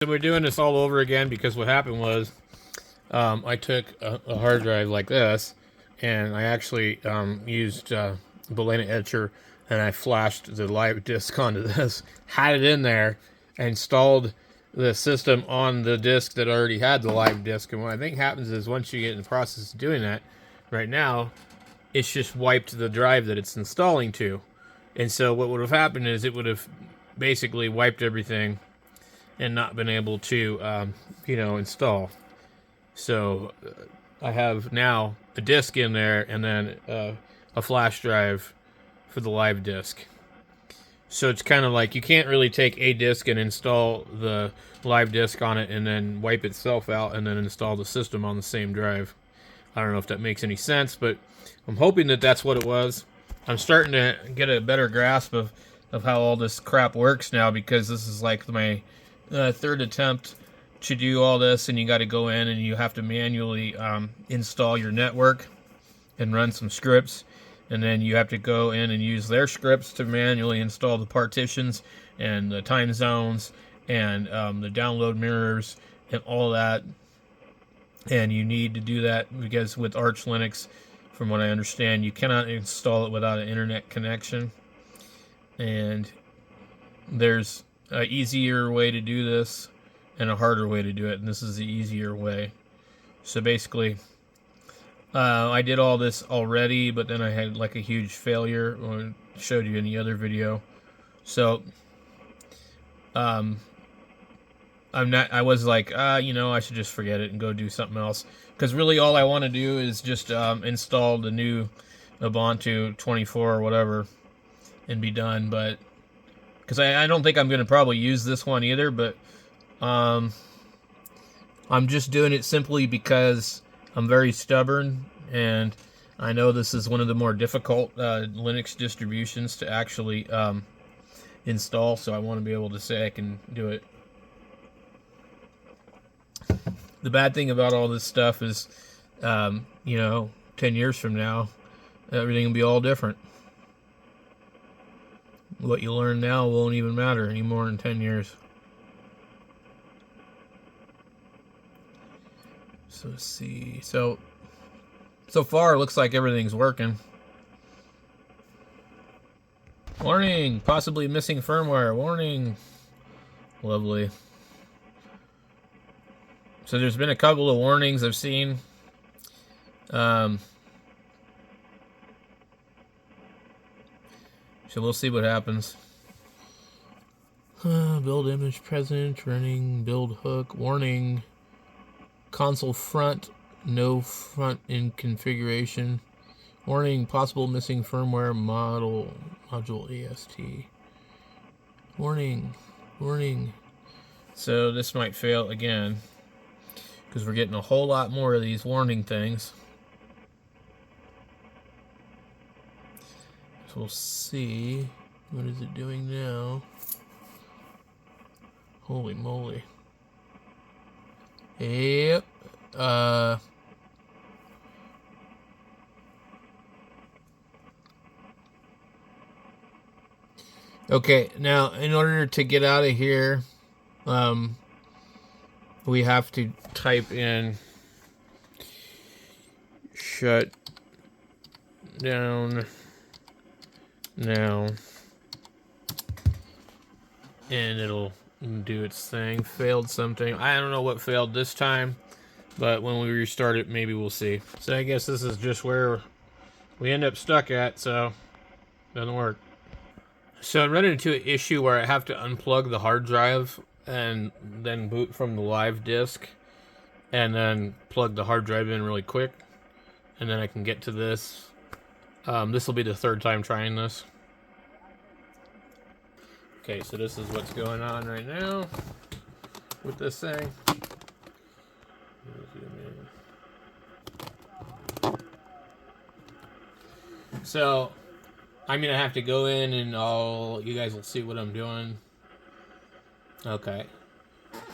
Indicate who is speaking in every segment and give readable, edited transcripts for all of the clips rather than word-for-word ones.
Speaker 1: So we're doing this all over again because what happened was I took a hard drive like this and I actually used Balena Etcher and I flashed the live disk onto this, had it in there, installed the system on the disk that already had the live disk. And what I think happens is once you get in the process of doing that, right now, it's just wiped the drive that it's installing to. And so what would have happened is it would have basically wiped everything and not been able to, install. So I have now a disk in there and then a flash drive for the live disk. So it's kind of like you can't really take a disk and install the live disk on it and then wipe itself out and then install the system on the same drive. I don't know if that makes any sense, but I'm hoping that that's what it was. I'm starting to get a better grasp of how all this crap works now because this is like my third attempt to do all this, and you got to go in and you have to manually install your network and run some scripts, and then you have to go in and use their scripts to manually install the partitions and the time zones and the download mirrors and all that. And you need to do that because with Arch Linux, from what I understand, you cannot install it without an internet connection. And there's an easier way to do this and a harder way to do it, and this is the easier way. So basically, I did all this already, but then I had like a huge failure. I showed you in the other video. So I was like, I should just forget it and go do something else. Because really all I want to do is just install the new Ubuntu 24 or whatever and be done. But because I don't think I'm going to probably use this one either, but I'm just doing it simply because I'm very stubborn and I know this is one of the more difficult Linux distributions to actually install, so I want to be able to say I can do it. The bad thing about all this stuff is, 10 years from now, everything will be all different. What you learn now won't even matter anymore in 10 years. So let's see. So far, it looks like everything's working. Warning! Possibly missing firmware. Warning! Lovely. So there's been a couple of warnings I've seen. So we'll see what happens. Build image present, running, build hook, warning. Console front, no front in configuration. Warning, possible missing firmware module AST. Warning. So this might fail again, because we're getting a whole lot more of these warning things. So we'll see. What is it doing now? Holy moly. Yep. Okay, now in order to get out of here, we have to type in shut down now, and it'll do its thing. Failed something. I don't know what failed this time, but when we restart it, maybe we'll see. So I guess this is just where we end up stuck at, so doesn't work. So I run into an issue where I have to unplug the hard drive and then boot from the live disk and then plug the hard drive in really quick, and then I can get to this. This will be the third time trying this. Okay, so this is what's going on right now with this thing. So I'm gonna have to go in and you guys will see what I'm doing. Okay.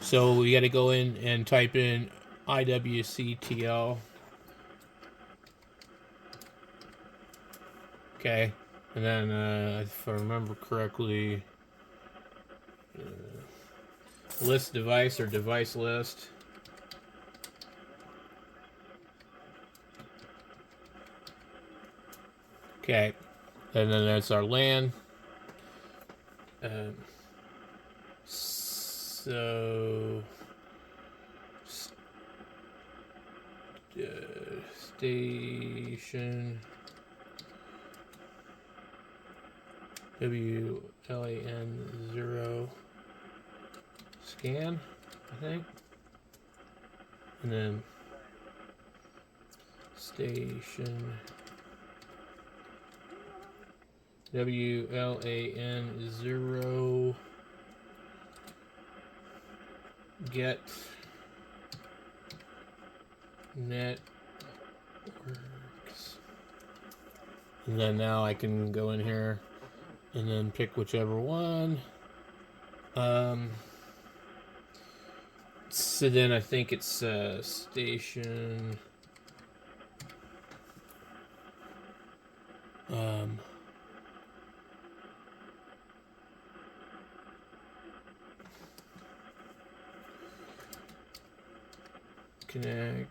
Speaker 1: So we gotta go in and type in IWCTL. Okay. And then, if I remember correctly, list device or device list. Okay, and then that's our LAN. So station WLAN 0 scan, I think, and then station WLAN 0 get networks. And then now I can go in here and then pick whichever one. So then I think it's station connect.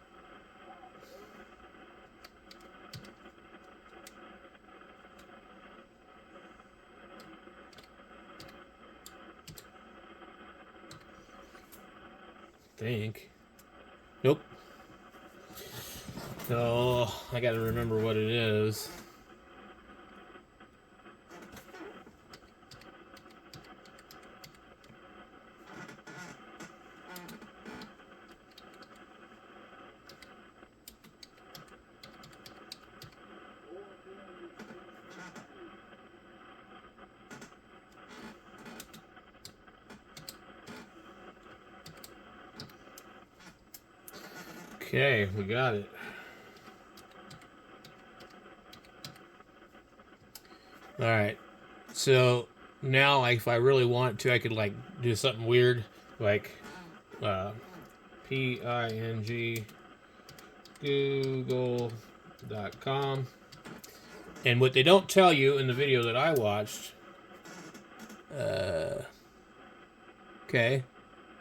Speaker 1: Think. Nope. So I gotta remember what it is. Okay, we got it. All right. So now, if I really want to, I could like do something weird, like PING Google.com. And what they don't tell you in the video that I watched, okay,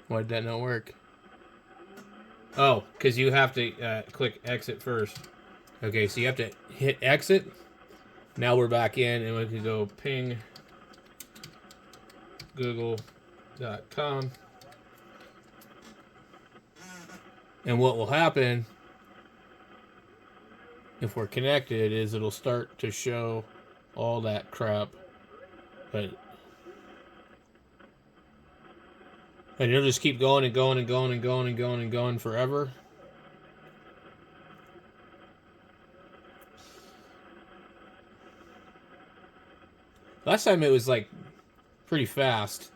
Speaker 1: why did that not work? Oh, because you have to click exit first. Okay, so you have to hit exit. Now we're back in, and we can go ping google.com. And what will happen if we're connected is it'll start to show all that crap. And it'll just keep going and going and going and going and going and going forever. Last time it was like pretty fast.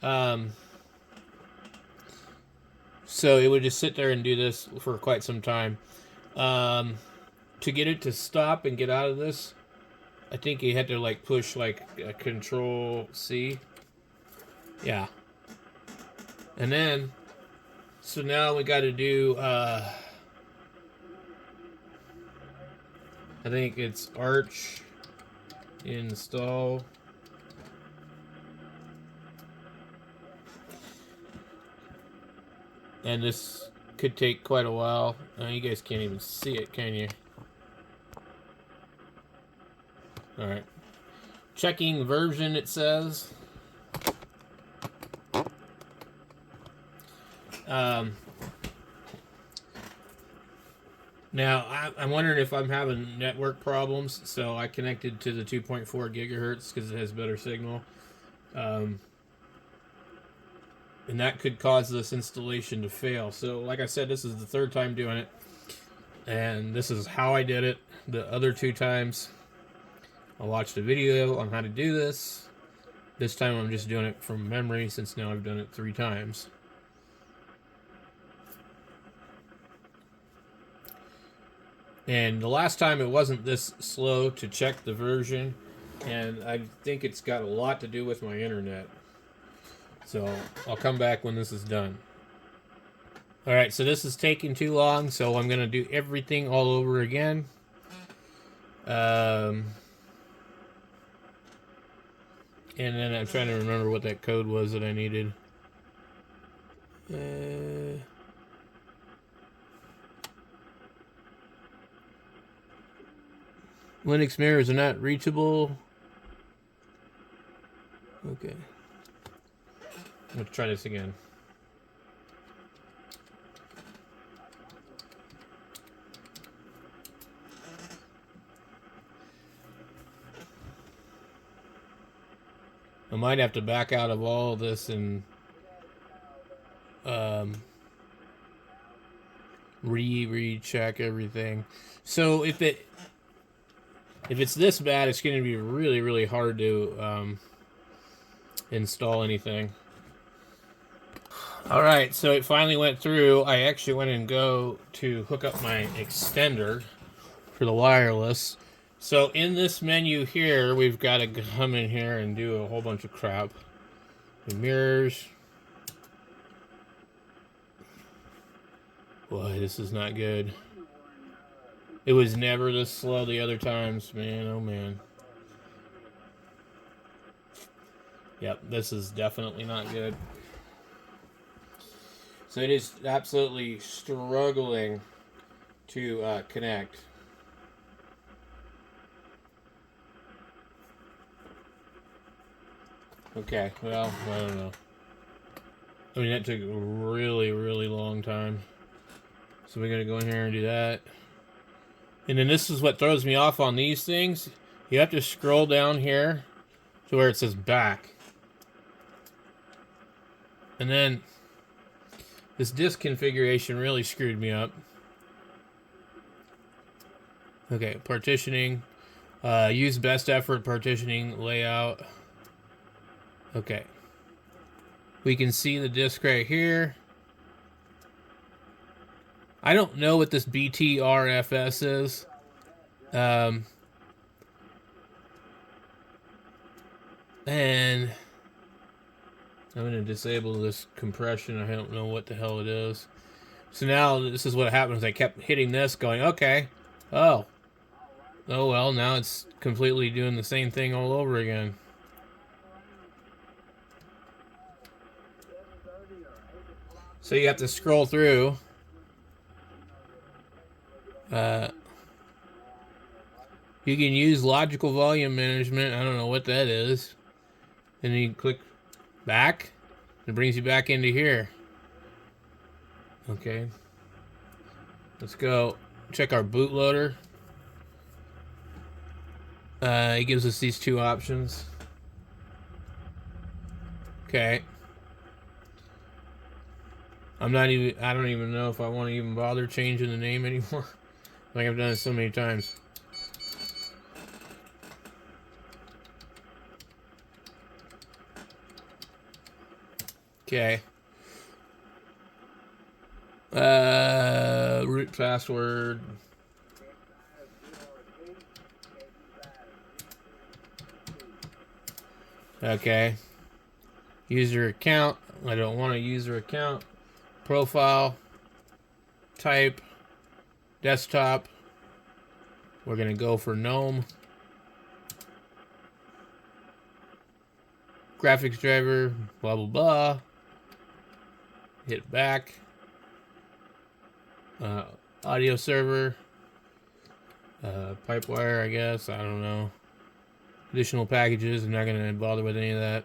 Speaker 1: So it would just sit there and do this for quite some time. To get it to stop and get out of this, I think you had to like push like a Control C. Yeah. And then, so now we got to do, I think it's Arch install. And this could take quite a while. You guys can't even see it, can you? Alright. Checking version, it says. Now, I'm wondering if I'm having network problems, so I connected to the 2.4 gigahertz because it has better signal. And that could cause this installation to fail. So, like I said, this is the third time doing it. And this is how I did it. The other two times, I watched a video on how to do this. This time I'm just doing it from memory since now I've done it 3 times. And the last time it wasn't this slow to check the version, and I think it's got a lot to do with my internet. So I'll come back when this is done. Alright, so this is taking too long, so I'm going to do everything all over again. And then I'm trying to remember what that code was that I needed. Linux mirrors are not reachable. Okay. Let's try this again. I might have to back out of all of this and recheck everything. So if it's this bad, it's going to be really, really hard to install anything. All right, so it finally went through. I actually went and go to hook up my extender for the wireless. So in this menu here, we've got to come in here and do a whole bunch of crap. The mirrors. Boy, this is not good. It was never this slow the other times, man. Oh, man. Yep, this is definitely not good. So it is absolutely struggling to connect. Okay, well, I don't know. I mean, that took a really, really long time. So we're going to go in here and do that. And then this is what throws me off on these things. You have to scroll down here to where it says back. And then this disk configuration really screwed me up. Okay, partitioning. Use best effort partitioning layout. Okay. We can see the disk right here. I don't know what this BTRFS is. And I'm going to disable this compression. I don't know what the hell it is. So now this is what happens. I kept hitting this going, okay. Oh well, now it's completely doing the same thing all over again. So you have to scroll through. You can use logical volume management. I don't know what that is. And then you click back. It brings you back into here. Okay. Let's go check our bootloader. It gives us these two options. Okay. I don't even know if I want to even bother changing the name anymore. Like I've done it so many times. Okay. Root password. Okay. User account. I don't want a user account. Profile. Type. Desktop. We're going to go for GNOME. Graphics driver. Blah, blah, blah. Hit back. Audio server. Pipewire, I guess. I don't know. Additional packages. I'm not going to bother with any of that.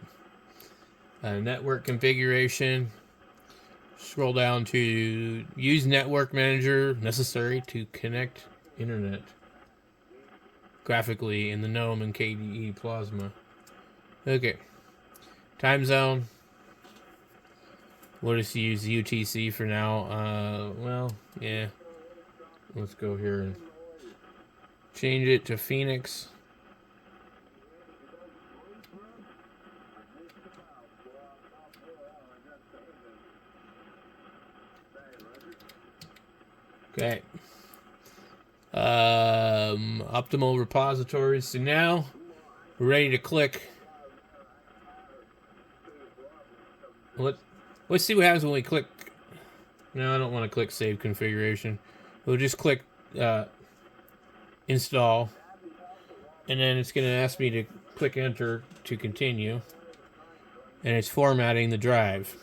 Speaker 1: Network configuration. Scroll down to use network manager necessary to connect internet graphically in the GNOME and KDE Plasma. Okay. Time zone. We'll just use UTC for now. Well, yeah. Let's go here and change it to Phoenix. Okay. Optimal repositories. So now we're ready to click. Let's see what happens when we click. No, I don't want to click save configuration. We'll just click install. And then it's going to ask me to click enter to continue. And it's formatting the drive.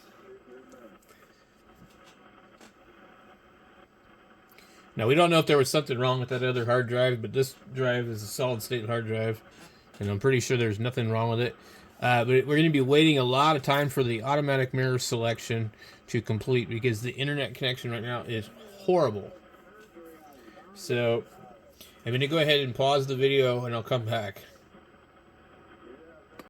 Speaker 1: Now, we don't know if there was something wrong with that other hard drive, but this drive is a solid state hard drive, and I'm pretty sure there's nothing wrong with it. But we're going to be waiting a lot of time for the automatic mirror selection to complete because the internet connection right now is horrible. So I'm going to go ahead and pause the video, and I'll come back.